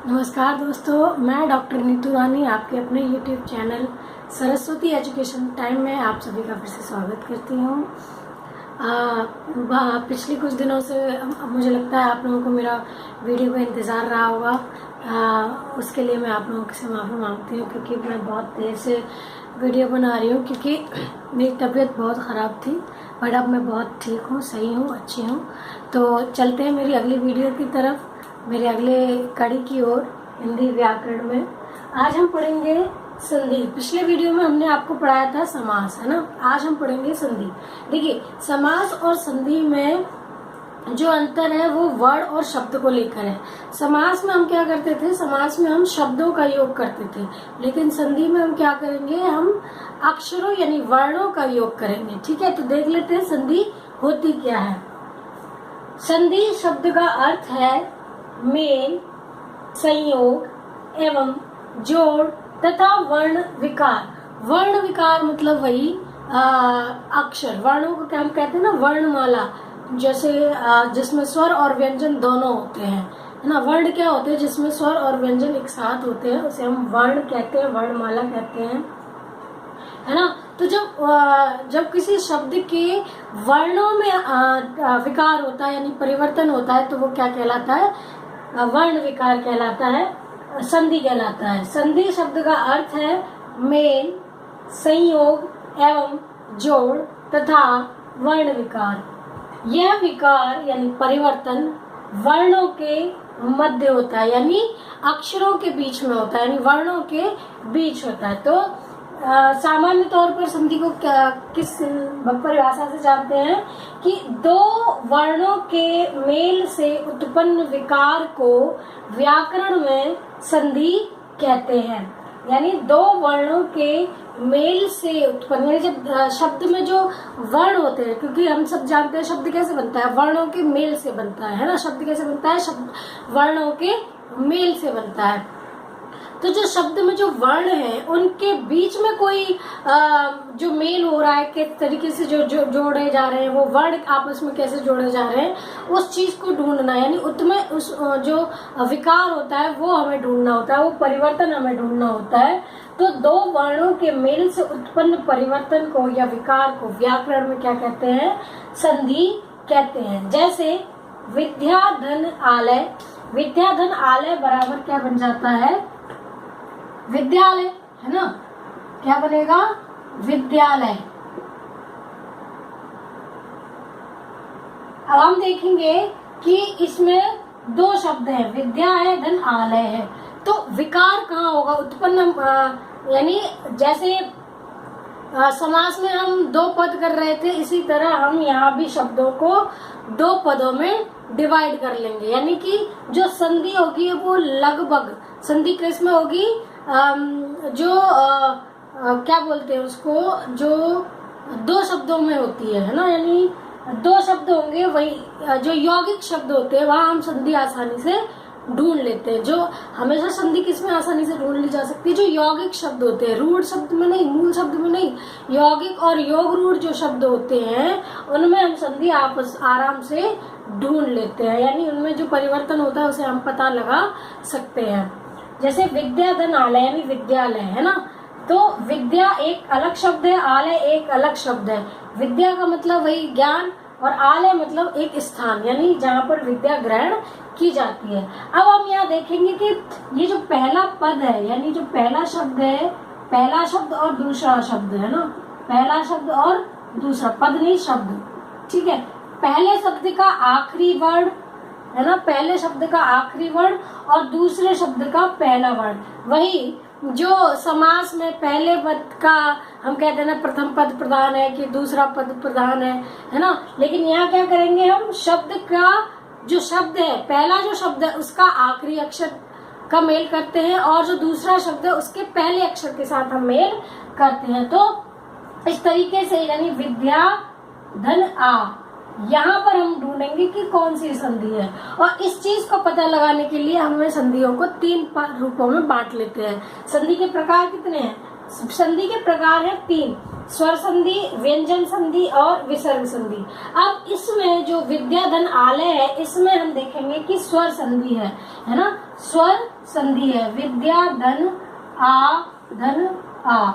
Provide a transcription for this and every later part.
नमस्कार दोस्तों, मैं डॉक्टर नीतू रानी आपके अपने YouTube channel Saraswati education time में आप सभी का फिर से स्वागत करती हूँ। पिछले कुछ दिनों से मुझे लगता है आप लोगों को मेरा वीडियो का इंतज़ार रहा होगा। उसके लिए मैं आप लोगों से माफ़ी मांगती हूँ क्योंकि मैं बहुत देर से वीडियो बना रही हूँ क्योंकि मेरी तबीयत बहुत ख़राब थी, बट अब मैं बहुत ठीक हूँ, सही हूँ, अच्छी हूँ। तो चलते हैं मेरी अगली वीडियो की तरफ, मेरे अगले कड़ी की ओर, हिंदी व्याकरण में। आज हम पढ़ेंगे संधि। पिछले वीडियो में हमने आपको पढ़ाया था समास, है ना। आज हम पढ़ेंगे संधि। देखिए, समास और संधि में जो अंतर है वो वर्ण और शब्द को लेकर है। समास में हम क्या करते थे, समास में हम शब्दों का योग करते थे, लेकिन संधि में हम क्या करेंगे, हम अक्षरों यानी वर्णों का योग करेंगे। ठीक है, तो देख लेते हैं संधि होती क्या है। संधि शब्द का अर्थ है मेल, संयोग एवं जोड़ तथा वर्ण विकार। वर्ण विकार मतलब वही अक्षर, वर्णों को क्या हम कहते हैं ना, वर्णमाला, जैसे जिसमें स्वर और व्यंजन दोनों होते हैं, है ना। वर्ण क्या होते हैं, जिसमें स्वर और व्यंजन एक साथ होते हैं, उसे हम वर्ण कहते हैं, वर्णमाला कहते हैं, है ना। तो जब किसी शब्द के वर्णों में विकार होता है यानी परिवर्तन होता है तो वो क्या कहलाता है, वर्ण विकार कहलाता है, संधि कहलाता है। संधि शब्द का अर्थ है मेल, संयोग एवं जोड़ तथा वर्ण विकार। यह विकार यानी परिवर्तन वर्णों के मध्य होता है, यानी अक्षरों के बीच में होता है, यानी वर्णों के बीच होता है। तो सामान्य तौर पर संधि को किस परिभाषा से जानते हैं कि दो वर्णों के मेल से उत्पन्न विकार को व्याकरण में संधि कहते हैं। यानी दो वर्णों के मेल से उत्पन्न, यानी जब शब्द में जो वर्ण होते हैं, क्योंकि हम सब जानते हैं शब्द कैसे बनता है, वर्णों के मेल से बनता है ना। शब्द कैसे बनता है, शब्द वर्णों के मेल से बनता है। तो जो शब्द में जो वर्ण है उनके बीच में कोई जो मेल हो रहा है, किस तरीके से जो जोड़े जा रहे हैं, वो वर्ण आपस में कैसे जोड़े जा रहे हैं, उस चीज को ढूंढना, यानी उसमें उस जो विकार होता है वो हमें ढूंढना होता है, वो परिवर्तन हमें ढूंढना होता है। तो दो वर्णों के मेल से उत्पन्न परिवर्तन को या विकार को व्याकरण में क्या कहते हैं, संधि कहते हैं। जैसे विद्या धन आलय, विद्या धन आलय बराबर क्या बन जाता है, विद्यालय, है ना। क्या बनेगा, विद्यालय। अब हम देखेंगे कि इसमें दो शब्द हैं, विद्या है, धन आलय है। तो विकार कहाँ होगा उत्पन्न, यानी जैसे समास में हम दो पद कर रहे थे, इसी तरह हम यहाँ भी शब्दों को दो पदों में डिवाइड कर लेंगे। यानी कि जो संधि होगी वो लगभग, संधि किस में होगी, जो क्या बोलते हैं उसको, जो दो शब्दों में होती है ना। यानी दो शब्द होंगे, वही जो यौगिक शब्द होते हैं वहाँ हम संधि आसानी से ढूंढ लेते हैं। जो हमेशा संधि किसमें आसानी से ढूंढ ली जा सकती है, जो यौगिक शब्द होते हैं, रूढ़ शब्द में नहीं, मूल शब्द में नहीं, यौगिक और योग रूढ़ जो शब्द होते हैं उनमें हम संधि आराम से ढूंढ लेते हैं, यानी उनमें जो परिवर्तन होता है उसे हम पता लगा सकते हैं। जैसे विद्या धन आलय यानी विद्यालय, है ना। तो विद्या एक अलग शब्द है, आलय एक अलग शब्द है। विद्या का मतलब वही ज्ञान और आलय मतलब एक स्थान, यानी जहाँ पर विद्या ग्रहण की जाती है। अब हम यहाँ देखेंगे कि ये जो पहला पद है, यानी जो पहला शब्द है, पहला शब्द और दूसरा शब्द, है ना, पहला शब्द और दूसरा पद नहीं, शब्द, ठीक है। पहले शब्द का आखिरी वर्ण, है ना, पहले शब्द का आखिरी वर्ण और दूसरे शब्द का पहला वर्ण, वही जो समास में पहले पद का हम कहते हैं ना, प्रथम पद प्रधान है कि दूसरा पद प्रधान है ना। लेकिन यहाँ क्या करेंगे, हम शब्द का जो शब्द है, पहला जो शब्द है उसका आखिरी अक्षर का मेल करते हैं और जो दूसरा शब्द है उसके पहले अक्षर के साथ हम मेल करते हैं। तो इस तरीके से, यानी विद्या धन आ, यहाँ पर हम ढूंढेंगे कि कौन सी संधि है। और इस चीज को पता लगाने के लिए हमें संधियों को तीन रूपों में बांट लेते हैं। संधि के प्रकार कितने हैं, संधि के प्रकार है तीन। स्वर संधि, व्यंजन संधि और विसर्ग संधि। अब इसमें जो विद्याधन आलय है इसमें हम देखेंगे कि स्वर संधि है ना, स्वर संधि है, विद्याधन आ धन आ,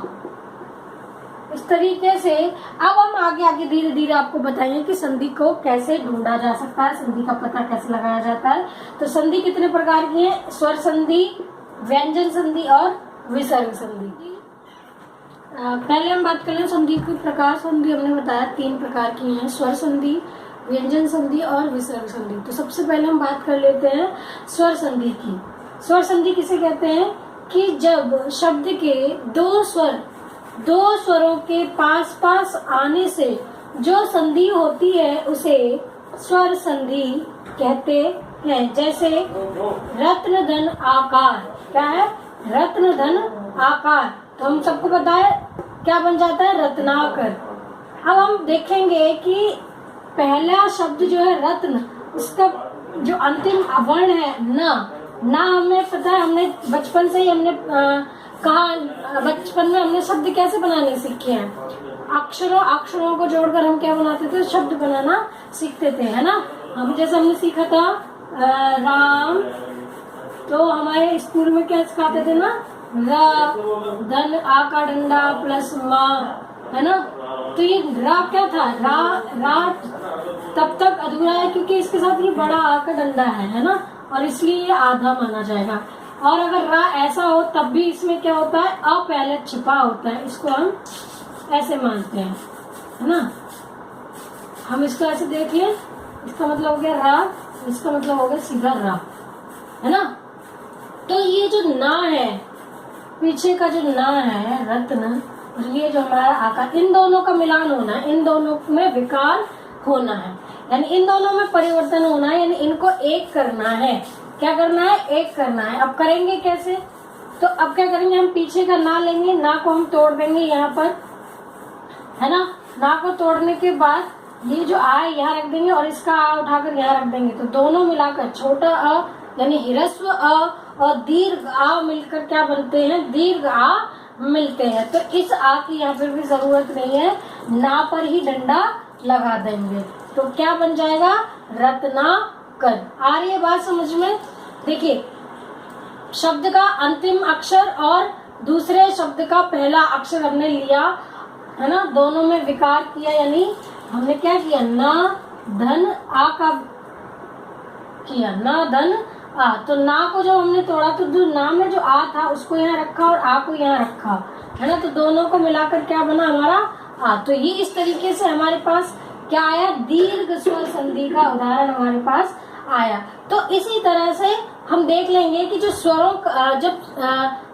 इस तरीके से। अब हम आगे आगे धीरे धीरे आपको बताएंगे कि संधि को कैसे ढूंढा जा सकता है, संधि का पता कैसे लगाया जाता है। तो संधि कितने प्रकार की है, स्वर संधि, व्यंजन संधि और विसर्ग संधि। पहले हम बात कर लें संधि के प्रकार। संधि हमने बताया 3 प्रकार की हैं, स्वर संधि, व्यंजन संधि और विसर्ग संधि। तो सबसे पहले हम बात कर लेते हैं स्वर संधि की। स्वर संधि किसे कहते हैं कि जब शब्द के दो स्वरों के पास पास आने से जो संधि होती है उसे स्वर संधि कहते हैं। जैसे रत्न धन आकार, क्या है, रत्न धन आकार, तो हम सबको पता है क्या बन जाता है, रत्नाकर। अब हम देखेंगे कि पहला शब्द जो है रत्न, उसका जो अंतिम वर्ण है ना हमें पता है, हमने बचपन से ही हमने कहा, बचपन में हमने शब्द कैसे बनाने सीखे हैं, अक्षरों को जोड़कर हम क्या बनाते थे, शब्द बनाना सीखते थे, है ना। हम जैसे हमने सीखा था राम, तो हमारे स्कूल में क्या सिखाते थे ना, धन आ का डंडा प्लस माँ, है ना। तो ये रा क्या था, रा तब तक अधूरा है क्योंकि इसके साथ ये बड़ा आ का डंडा है ना, और इसलिए ये आधा माना जाएगा। और अगर रा ऐसा हो तब भी इसमें क्या होता है, अ पहले छिपा होता है, इसको हम ऐसे मानते हैं, है ना। हम इसको ऐसे देख लें, इसका मतलब हो गया रा, इसका मतलब हो गया सीधा रा, है ना। तो ये जो ना है, पीछे का जो ना है रत्न, और ये जो हमारा आकार, इन दोनों का मिलान होना है, इन दोनों में विकार होना है, यानी इन दोनों में परिवर्तन होना है, यानी इनको एक करना है। क्या करना है, एक करना है। अब करेंगे कैसे, तो अब क्या करेंगे, हम पीछे का ना लेंगे, ना को हम तोड़ देंगे यहाँ पर, है ना। ना को तोड़ने के बाद ये जो आ यहाँ रख देंगे और इसका आ उठाकर यहाँ रख देंगे, तो दोनों मिलाकर छोटा अ यानी ह्रस्व अ और दीर्घ आ मिलकर क्या बनते हैं, दीर्घ आ मिलते हैं। तो इस आ की यहाँ पर भी जरूरत नहीं है, ना पर ही डंडा लगा देंगे, तो क्या बन जाएगा, रत्नाकर। आ रही है बात समझ में। देखिए, शब्द का अंतिम अक्षर और दूसरे शब्द का पहला अक्षर हमने लिया, है ना, दोनों में विकार किया, यानी हमने क्या किया, ना धन आ का किया, ना धन आ। तो ना को जब हमने तोड़ा तो जो ना में जो आ था उसको यहाँ रखा और आ को यहाँ रखा, है ना, तो दोनों को मिलाकर क्या बना हमारा आ। तो ये इस तरीके से हमारे पास क्या आया, दीर्घ स्वर संधि का उदाहरण हमारे पास आया। तो इसी तरह से हम देख लेंगे कि जो स्वरों, जब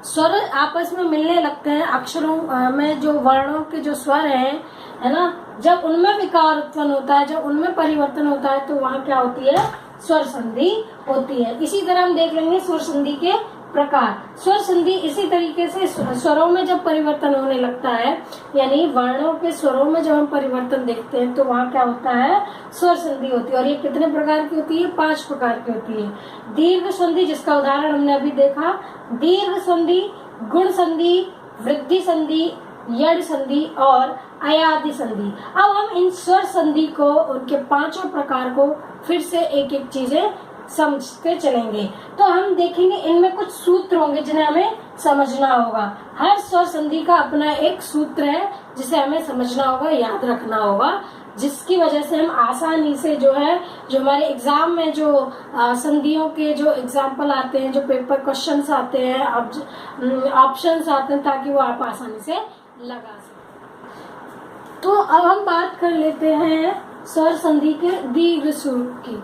स्वर आपस में मिलने लगते हैं, अक्षरों में जो वर्णों के जो स्वर हैं, है ना, जब उनमें विकार उत्पन्न होता है, जब उनमें परिवर्तन होता है, तो वहाँ क्या होती है, स्वर संधि होती है। इसी तरह हम देख लेंगे स्वर संधि के प्रकार। स्वर संधि इसी तरीके से स्वरों में जब परिवर्तन होने लगता है, यानी वर्णों के स्वरों में जब हम परिवर्तन देखते हैं, तो वहाँ क्या होता है, स्वर संधि होती है। और ये कितने प्रकार की होती है, 5 प्रकार की होती है। दीर्घ संधि, जिसका उदाहरण हमने अभी देखा, दीर्घ संधि, गुण संधि, वृद्धि संधि, यड संधि और अयादि संधि। अब हम इन स्वर संधि को, उनके 5 प्रकार को फिर से एक एक चीजें समझते चलेंगे। तो हम देखेंगे इनमें कुछ सूत्र होंगे जिन्हें हमें समझना होगा। हर स्वर संधि का अपना एक सूत्र है जिसे हमें समझना होगा, याद रखना होगा, जिसकी वजह से हम आसानी से जो है, जो हमारे एग्जाम में जो संधियों के जो एग्जाम्पल आते हैं, जो पेपर क्वेश्चंस आते हैं, ऑप्शंस आते हैं, ताकि वो आप आसानी से लगा सकें। तो अब हम बात कर लेते हैं स्वर संधि के दीर्घ स्वरूप की।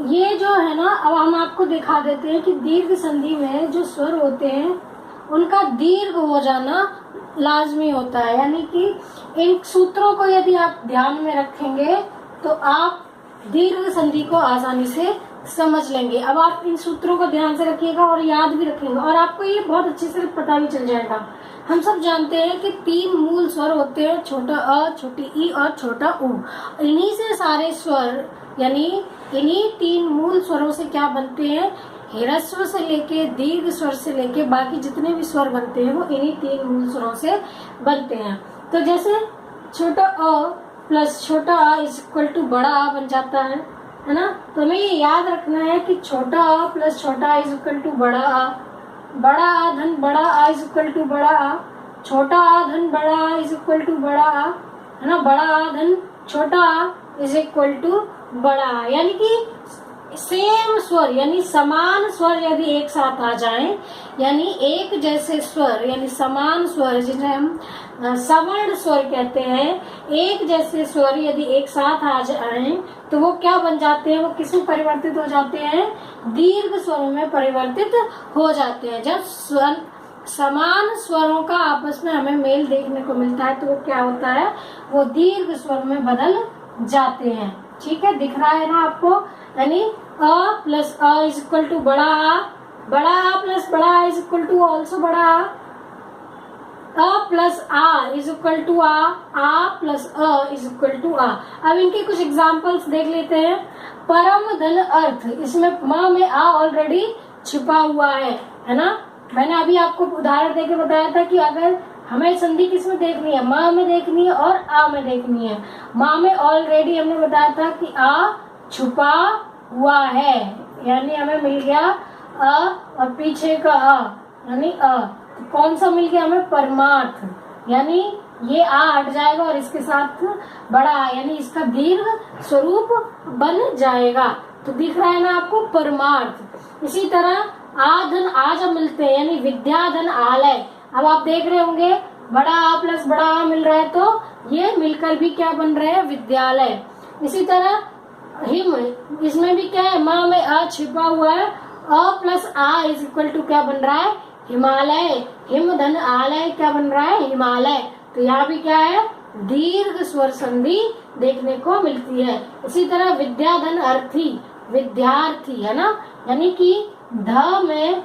ये जो है ना, अब हम आपको दिखा देते हैं कि दीर्घ संधि में जो स्वर होते हैं उनका दीर्घ हो जाना लाजमी होता है, यानी कि इन सूत्रों को यदि आप ध्यान में रखेंगे तो आप दीर्घ संधि को आसानी से समझ लेंगे। अब आप इन सूत्रों को ध्यान से रखिएगा और याद भी रखेंगे, और आपको ये बहुत अच्छे से पता भी चल जाएगा। हम सब जानते हैं कि 3 मूल स्वर होते हैं, छोटा अ, छोटी ई और छोटा उ। इन्हीं से सारे स्वर, यानी इन्हीं 3 मूल स्वरों से क्या बनते हैं, ह्रस्व से लेके दीर्घ स्वर से लेके बाकी जितने भी स्वर बनते हैं वो इन्हीं 3 मूल स्वरों से बनते हैं। तो जैसे छोटा अ प्लस छोटा आ इज इक्वल टू बड़ा आ बन जाता है ना। तो हमें ये याद रखना है कि छोटा आ प्लस छोटा आ इज इक्वल टू बड़ा आ धन बड़ा आ इज इक्वल टू बड़ा आ, छोटा आ धन बड़ा आ इज इक्वल टू बड़ा आ, है ना। बड़ा आ धन छोटा आ इज इक्वल टू बड़ा आ, यानी कि सेम स्वर यानी समान स्वर यदि एक साथ आ जाएं, यानी एक जैसे स्वर यानी समान स्वर जिन्हें हम सवर्ण स्वर कहते हैं, एक जैसे स्वर यदि एक साथ आ जाएं तो वो क्या बन जाते हैं, वो किसमें परिवर्तित हो जाते हैं, दीर्घ स्वरों में परिवर्तित हो जाते हैं। जब समान स्वरों का आपस में हमें मेल देखने को मिलता है तो वो क्या होता है, वो दीर्घ स्वर में बदल जाते हैं। ठीक है, दिख रहा है ना आपको, यानी अ प्लस अ इज इक्वल टू बड़ा आ प्लस बड़ा आ इज इक्वल टू ऑल्सो बड़ा आ प्लस आ इज इक्वल टू आ प्लस अ इज इक्वल टू आ। अब इनके कुछ एग्जांपल्स देख लेते हैं। परम धन अर्थ, इसमें म में आ ऑलरेडी छिपा हुआ है ना। मैंने अभी आपको उदाहरण देके बताया था कि अगर हमें संधि किसमें देखनी है, म में देखनी है और आ में देखनी है। म में ऑलरेडी हमने बताया था कि आ छुपा हुआ है, यानी हमें मिल गया अ और पीछे का आ यानी अ। तो कौन सा मिल गया हमें, परमार्थ, यानी ये आ हट जाएगा और इसके साथ बड़ा आ, यानी इसका दीर्घ स्वरूप बन जाएगा। तो दिख रहा है ना आपको, परमार्थ। इसी तरह आ धन आ जब मिलते हैं यानी विद्या धन आलय, अब आप देख रहे होंगे बड़ा आ प्लस बड़ा आ मिल रहा है तो ये मिलकर भी क्या बन रहे हैं, विद्यालय। इसी तरह हिम, इसमें भी क्या है, माँ में अ छिपा हुआ है, अ प्लस आ इज इक्वल टू क्या बन रहा है, हिमालय। हिम धन आलय क्या बन रहा है, हिमालय। तो यहाँ भी क्या है, दीर्घ स्वर संधि देखने को मिलती है। इसी तरह विद्या धन अर्थी, विद्यार्थी, है ना, यानी कि ध में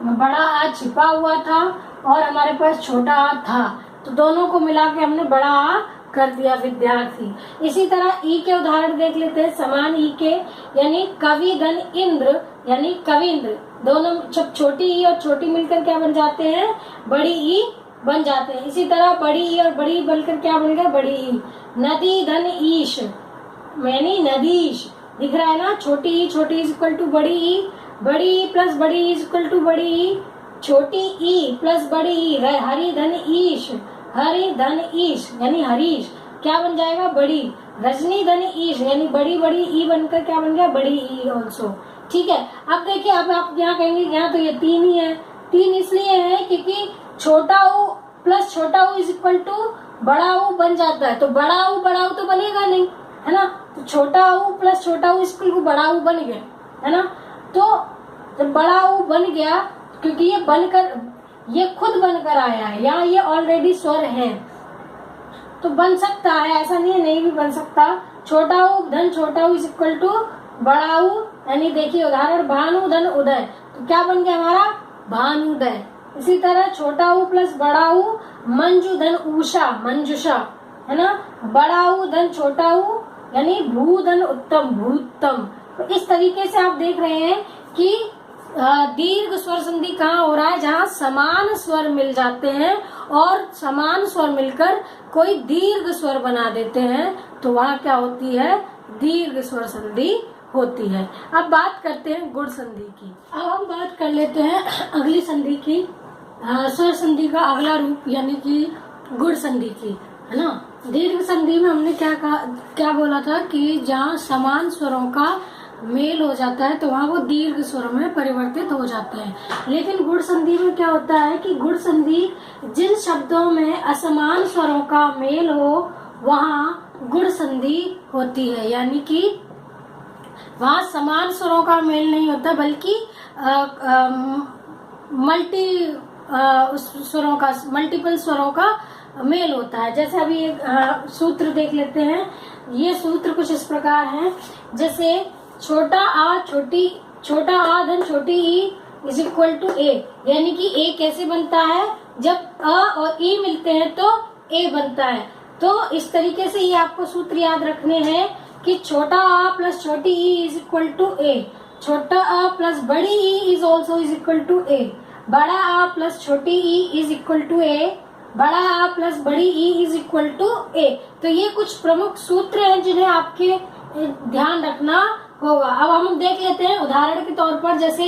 बड़ा आ छिपा हुआ था और हमारे पास छोटा आ था, तो दोनों को मिला के हमने बड़ा आ कर दिया, विद्यार्थी। इसी तरह ई के उदाहरण देख लेते हैं, समान ई के, यानी कवि धन इंद्र यानी कविंद्र। दोनों जब छोटी ई और छोटी मिलकर क्या बन जाते हैं, बड़ी ई बन जाते हैं। इसी तरह बड़ी ई और बड़ी बनकर क्या बन गया, बड़ी ई। नदी धन ईश यानी नदीश, दिख रहा है ना, छोटी ई इज इक्वल टू बड़ी ई प्लस बड़ी ई इज इक्वल टू बड़ी ई, छोटी ई प्लस बड़ी ई। हरि धन ईश, हरि धन ईश यानी हरीश, क्या बन जाएगा, बड़ी। रजनी धन ईश यानी बड़ी ई बनकर क्या बन गया, बड़ी ई ऑल्सो। ठीक है, अब देखिए, अब आप यहाँ कहेंगे यहाँ तो ये तीन ही है। तीन इसलिए है क्योंकि छोटा ऊ प्लस छोटा ऊ इज इक्वल टू बड़ा ऊ बन जाता है, तो बड़ा ऊ तो बनेगा नहीं, है ना। तो छोटा ऊ प्लस छोटा ऊ इक्वल टू बड़ा ऊ बन गया, है ना। तो जब बड़ा ऊ बन गया, क्योंकि ये खुद बनकर आया है, यहाँ ये ऑलरेडी स्वर है, तो बन सकता है, ऐसा नहीं है नहीं भी बन सकता। छोटा ऊ धन छोटा ऊ इज इक्वल टू बड़ा ऊ, यानी देखिए उदाहरण भानु धन उदय, तो क्या बन गया हमारा, भानुदय। इसी तरह छोटा ऊ प्लस बड़ा ऊ मंजू धन उषा, मंजुषा, है ना। बड़ा ऊ धन छोटा ऊ यानी भू धन उत्तम, भूतम। तो इस तरीके से आप देख रहे हैं कि दीर्घ स्वर संधि कहाँ हो रहा है, जहाँ समान स्वर मिल जाते हैं और समान स्वर मिलकर कोई दीर्घ स्वर बना देते हैं, तो वहाँ क्या होती है, दीर्घ स्वर संधि होती है। अब बात करते हैं गुण संधि की। अब हम बात कर लेते हैं अगली संधि की, स्वर संधि का अगला रूप यानी कि गुण संधि की, है ना। दीर्घ संधि में हमने क्या बोला था कि जहाँ समान स्वरों का मेल हो जाता है तो वहाँ वो दीर्घ स्वरों में परिवर्तित हो जाते हैं। लेकिन गुण संधि में क्या होता है कि गुण संधि जिन शब्दों में असमान स्वरों का मेल हो वहाँ गुण संधि होती है, यानी कि वहाँ समान स्वरों का मेल नहीं होता बल्कि मल्टीपल स्वरों का मेल होता है। जैसे अभी एक सूत्र देख लेते हैं। ये सूत्र कुछ इस प्रकार है, जैसे छोटा आ धन छोटी ई इज इक्वल टू ए, यानी कि ए कैसे बनता है, जब अ और ई मिलते हैं तो ए बनता है। तो इस तरीके से ये आपको सूत्र याद रखने हैं कि छोटा आ प्लस छोटी ई इज इक्वल टू ए, छोटा आ प्लस बड़ी ई is also is equal to ए, बड़ा आ प्लस छोटी ई इज इक्वल टू ए, बड़ा आ प्लस बड़ी ई इज इक्वल टू ए। तो ये कुछ प्रमुख सूत्र हैं जिन्हें आपके ध्यान रखना होगा। अब हम देख लेते हैं उदाहरण के तौर पर, जैसे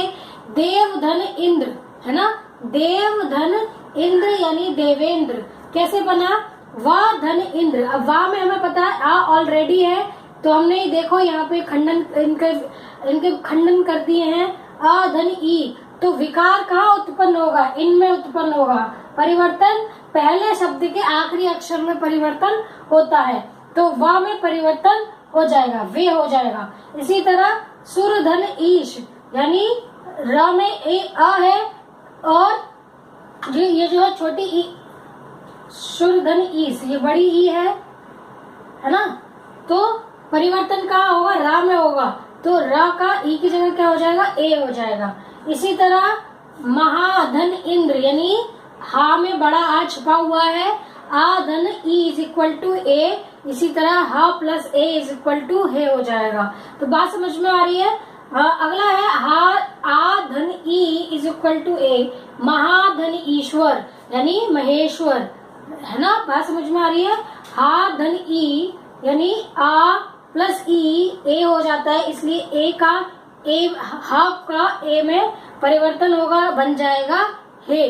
देवधन इंद्र है ना, देवधन इंद्र यानी देवेंद्र कैसे बना, वाह धन इंद्र। अब वाह में हमें पता है आ ऑलरेडी है, तो हमने देखो यहाँ पे खंडन इनके खंडन कर दिए हैं, आ धन ई। तो विकार कहाँ उत्पन्न होगा, इनमें उत्पन्न होगा। परिवर्तन पहले शब्द के आखिरी अक्षर में परिवर्तन होता है, तो वाह में परिवर्तन हो जाएगा, वे हो जाएगा। इसी तरह सुर धन ईश यानी र में ए आ है और ये जो है छोटी ई, सुर धन ईश ये बड़ी ई है ना, तो परिवर्तन कहाँ होगा, रा में होगा, तो रा का ई की जगह क्या हो जाएगा, ए हो जाएगा। इसी तरह महाधन इंद्र यानी हा में बड़ा आ छुपा हुआ है, आ धन ई इज इक्वल टू ए। इसी तरह हा प्लस ए इज इक्वल टू हे हो जाएगा। तो बात समझ में आ रही है। अगला है हा आ धन ई इज इक्वल टू ए, महाधन ईश्वर यानी महेश्वर है ना, बात समझ में आ रही है। हा धन ई यानी आ प्लस ई ए हो जाता है, इसलिए ए का ए हा का ए में परिवर्तन होगा, बन जाएगा हे।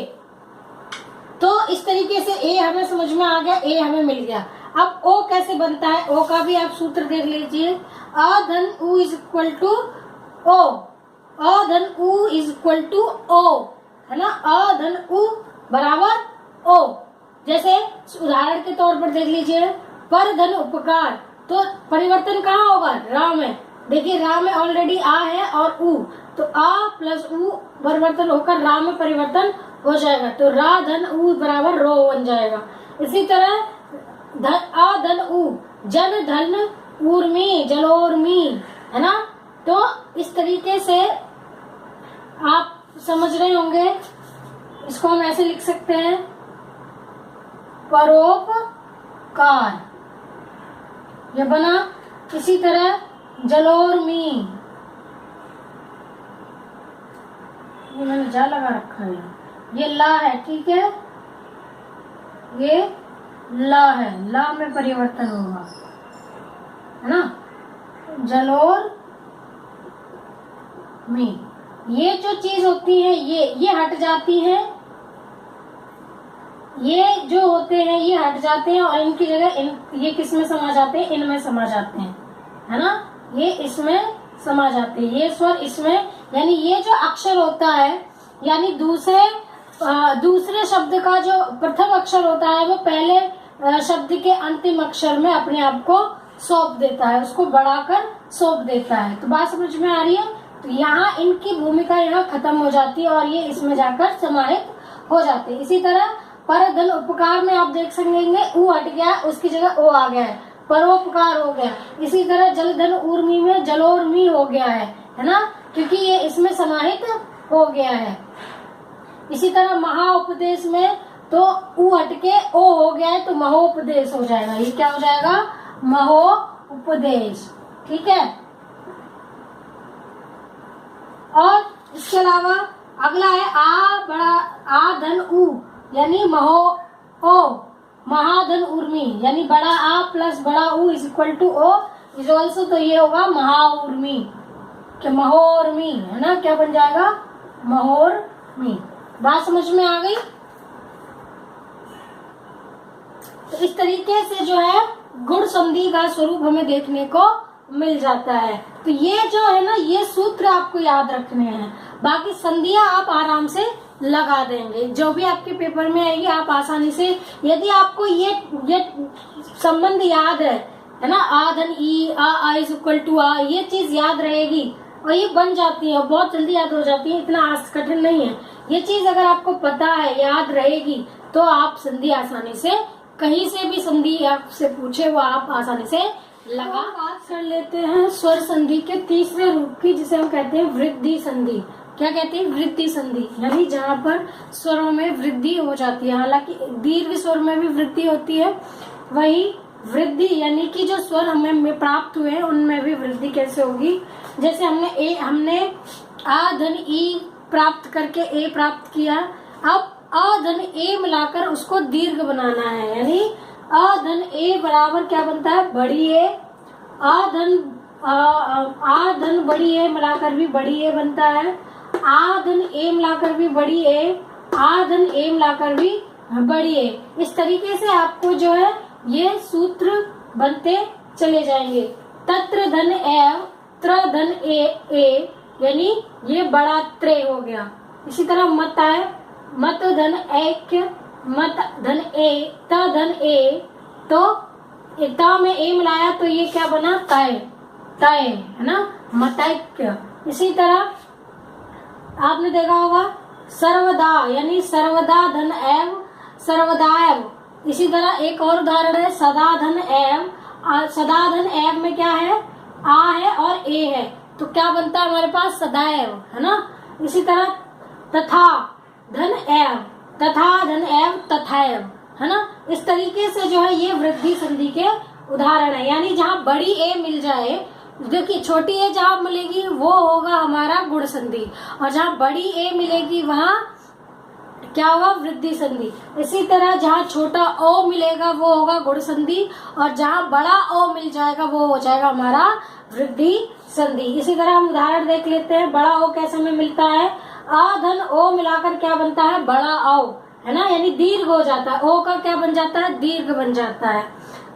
तो इस तरीके से ए हमें समझ में आ गया, ए हमें मिल गया। अब ओ कैसे बनता है, ओ का भी आप सूत्र देख लीजिए। अ धन उ इज इक्वल टू ओ, अ धन उ इज इक्वल टू ओ है ना, अ धन उ बराबर ओ। जैसे उदाहरण के तौर पर देख लीजिए, पर धन उपकार, तो परिवर्तन कहाँ होगा, रा में। देखिए रा में ऑलरेडी आ है और उ, तो आ प्लस उ परिवर्तन होकर रा में परिवर्तन हो जाएगा, तो रा धन उ बराबर रो बन जाएगा। इसी तरह आ धन उ, जल धन ऊर्मी जलोर्मी है ना। तो इस तरीके से आप समझ रहे होंगे, इसको हम ऐसे लिख सकते हैं, परोपकार ये बना। इसी तरह जलोर्मी, ये मैंने जा लगा रखा है, ये ला है, ठीक है, ये ला है, ला में परिवर्तन होगा है ना, जलोर में। ये जो चीज होती है ये हट जाती है, ये जो होते हैं ये हट जाते हैं और इनकी जगह ये किस में समा जाते हैं, इनमें समा जाते हैं है ना, ये इसमें समा जाते हैं, ये स्वर इसमें। यानी ये जो अक्षर होता है, यानी दूसरे शब्द का जो प्रथम अक्षर होता है वो पहले शब्द के अंतिम अक्षर में अपने आप को सौंप देता है, उसको बढ़ाकर सौंप देता है। तो बात समझ में आ रही है। तो यहाँ इनकी भूमिका यहाँ खत्म हो जाती है और ये इसमें जाकर समाहित हो जाते हैं। इसी तरह पर धन उपकार में आप देख सकेंगे ऊ हट गया, उसकी जगह ओ आ गया है, परोपकार हो गया। इसी तरह जल धन ऊर्मी में जलोर्मी हो गया है ना, क्योंकि ये इसमें समाहित हो गया है। इसी तरह महाउपदेश में तो ऊ हटके ओ हो गया है, तो महोपदेश हो जाएगा। ये क्या हो जाएगा, महोपदेश, ठीक है। और इसके अलावा अगला है आ बड़ा आ धन उ यानी महो ओ, महाधन उर्मी यानी बड़ा आ प्लस बड़ा उ इज इक्वल टू ओ इज ऑल्सो, तो ये होगा महाउर्मी, क्या महोर्मी है ना, क्या बन जाएगा, महोर्मी। बात समझ में आ गई। तो इस तरीके से जो है गुण संधि का स्वरूप हमें देखने को मिल जाता है। तो ये जो है ना, ये सूत्र आपको याद रखने हैं, बाकी संधियां आप आराम से लगा देंगे, जो भी आपके पेपर में आएगी आप आसानी से, यदि आपको ये संबंध याद है ना, आ धन ई, आ इज इक्वल टू आ, ये चीज याद रहेगी और ये बन जाती है, बहुत जल्दी याद हो जाती है, इतना कठिन नहीं है। ये चीज अगर आपको पता है, याद रहेगी, तो आप संधि आसानी से, कहीं से भी संधि आपसे पूछे वो आप आसानी से लगा। बात कर लेते हैं स्वर संधि के तीसरे रूप की, जिसे हम कहते हैं वृद्धि संधि। क्या कहते हैं, वृद्धि संधि, यानी जहाँ पर स्वरों में वृद्धि हो जाती है। हालांकि दीर्घ स्वर में भी वृद्धि होती है, वही वृद्धि यानी कि जो स्वर हमें प्राप्त हुए हैं उनमें भी वृद्धि कैसे होगी। जैसे हमने आ धन ई प्राप्त करके ए प्राप्त किया, अब अ धन ए मिलाकर उसको दीर्घ बनाना है, यानी अ धन ए बराबर क्या बनता है, बड़ी ए। आ धन बड़ी ए मिलाकर भी बड़ी ए बनता है। आ धन ए मिलाकर भी बड़ी ए, आ धन ए मिलाकर भी बड़ी ए। इस तरीके से आपको जो है ये सूत्र बनते चले जाएंगे। तत्र धन एव, त्र धन ए यानी ये बड़ा त्रे हो गया। इसी तरह मत है, मत धन ऐक्य, मत धन ए, त धन ए, तो ता में ए मिलाया तो ये क्या बना, तय, तय है ना, मतैक्य। इसी तरह आपने देखा होगा सर्वदा, यानी सर्वदा धन एव, सर्वदाएव। इसी तरह एक और उदाहरण है सदा धन एव। सदा धन एव में क्या है, आ है और ए है, तो क्या बनता है हमारे पास, सदैव, है ना। इसी तरह तथा धन एव, तथा धन एव, तथैव, है ना। इस तरीके से जो है ये वृद्धि संधि के उदाहरण है। यानी जहाँ बड़ी ए मिल जाए, देखिए छोटी ए जहाँ मिलेगी वो होगा हमारा गुण संधि, और जहाँ बड़ी ए मिलेगी वहाँ क्या होगा, वृद्धि संधि। इसी तरह जहाँ छोटा ओ मिलेगा वो होगा गुण संधि, और जहाँ बड़ा ओ मिल जाएगा वो हो जाएगा हमारा वृद्धि संधि। इसी तरह हम उदाहरण देख लेते हैं। बड़ा ओ कैसे में मिलता है, आ धन ओ मिलाकर क्या बनता है, बड़ा ओ, है ना, यानी दीर्घ हो जाता है। ओ का क्या बन जाता है, दीर्घ बन जाता है।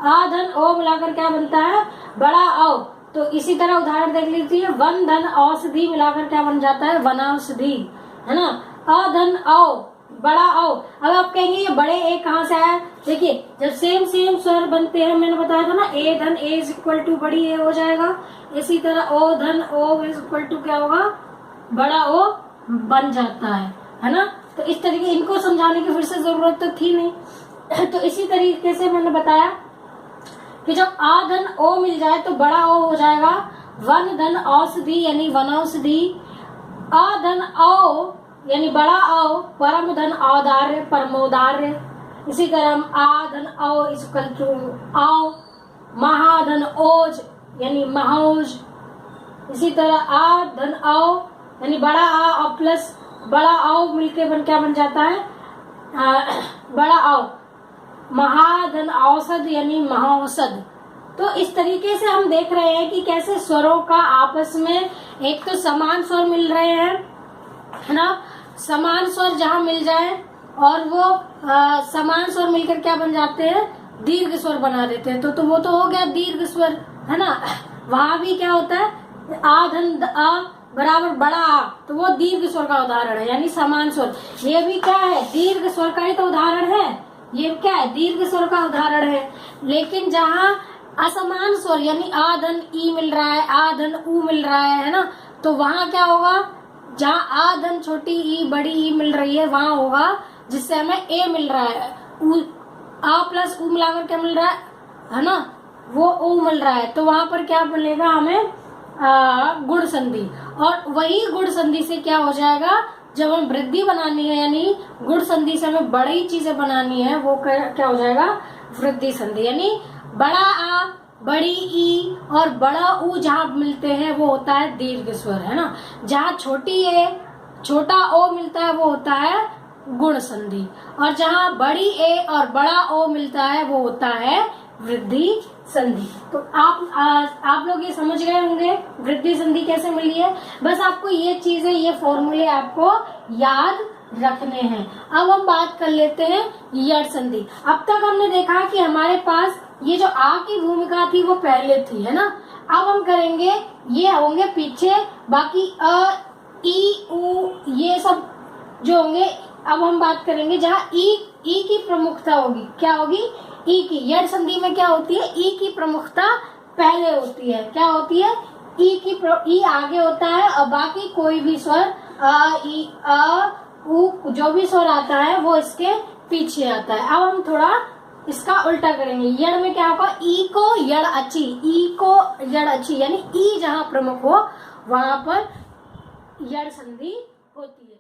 आ धन ओ मिलाकर क्या बनता है, बड़ा ओ। तो इसी तरह उदाहरण देख लीजिए, वन धन औषधि मिलाकर क्या बन जाता है, वनौषधि, है ना। अ धन ओ, बड़ा ओ। अब आप कहेंगे ये बड़े ए कहाँ से आया, देखिए जब सेम सेम स्वर बनते हैं, मैंने बताया था ना, ए धन ए इज इक्वल टू बड़ी ए हो जाएगा। इसी तरह ओ धन ओ इज इक्वल टू क्या होगा, बड़ा ओ बन जाता है ना। तो इस तरीके इनको समझाने की फिर से जरूरत तो थी नहीं। तो इसी तरीके से मैंने बताया कि जब आ धन ओ मिल जाए तो बड़ा ओ हो जाएगा वन धन औषधि, यानी वनौषधि। आ धन ओ यानी बड़ा ओ, परम धन औदार्य, परमोदार्य। इसी तरह आ धन ओ इज इक्वल टू आओ, महाधन ओज यानी महोज। इसी तरह आ धन ओ यानी बड़ा आ और प्लस बड़ा आओ मिलके क्या बन जाता है, बड़ा आओ, महाधन औषध यानी महौषध। तो इस तरीके से हम देख रहे हैं कि कैसे स्वरों का आपस में एक तो समान स्वर मिल रहे हैं, है ना। समान स्वर जहाँ मिल जाए और वो समान स्वर मिलकर क्या बन जाते हैं, दीर्घ स्वर बना देते हैं। तो वो तो हो गया दीर्घ स्वर, है ना। वहां भी क्या होता है, आ धन आ बराबर बड़ा आ, तो वो दीर्घ स्वर का उदाहरण है, यानी समान स्वर। ये भी क्या है, दीर्घ स्वर का ही तो उदाहरण है। ये क्या है, दीर्घ स्वर का उदाहरण है। लेकिन जहाँ असमान स्वर यानी आ धन ई मिल रहा है, आ धन ऊ मिल रहा है ना, तो वहां क्या होगा, जहाँ आ धन छोटी ई बड़ी ई मिल रही है वहां होगा जिससे हमें ए मिल रहा है, आ प्लस ऊ मिलाकर क्या मिल रहा है ना, वो ऊ मिल रहा है। तो वहां पर क्या मिलेगा हमें, गुण संधि। और वही गुण संधि से क्या हो जाएगा, जब हम वृद्धि बनानी है यानी गुण संधि से हमें बड़ी चीजें बनानी है, वो क्या हो जाएगा, वृद्धि संधि। यानी बड़ा आ, बड़ी ई और बड़ा ऊ जहाँ मिलते हैं वो होता है दीर्घ स्वर, है ना। जहाँ छोटी ए छोटा ओ मिलता है वो होता है गुण संधि, और जहाँ बड़ी ए और बड़ा ओ मिलता है वो होता है वृद्धि संधि। तो आप लोग ये समझ गए होंगे वृद्धि संधि कैसे मिली है। बस आपको ये चीजें, ये फॉर्मूले आपको याद रखने हैं। अब हम बात कर लेते हैं यड़ संधि। अब तक हमने देखा कि हमारे पास ये जो आ की भूमिका थी वो पहले थी, है ना। अब हम करेंगे, ये होंगे पीछे, बाकी अ ई उ ये सब जो होंगे। अब हम बात करेंगे जहाँ ई की प्रमुखता होगी, क्या होगी, ई की। यड़ संधि में क्या होती है, ई की प्रमुखता पहले होती है। क्या होती है, ई आगे होता है और बाकी कोई भी स्वर अ ई अ उ जो भी स्वर आता है वो इसके पीछे आता है। अब हम थोड़ा इसका उल्टा करेंगे। यड़ में क्या होगा, ई को यड़ अच्छी, ई को यड़ अच्छी, यानी ई जहाँ प्रमुख हो वहां पर यड़ संधि होती है।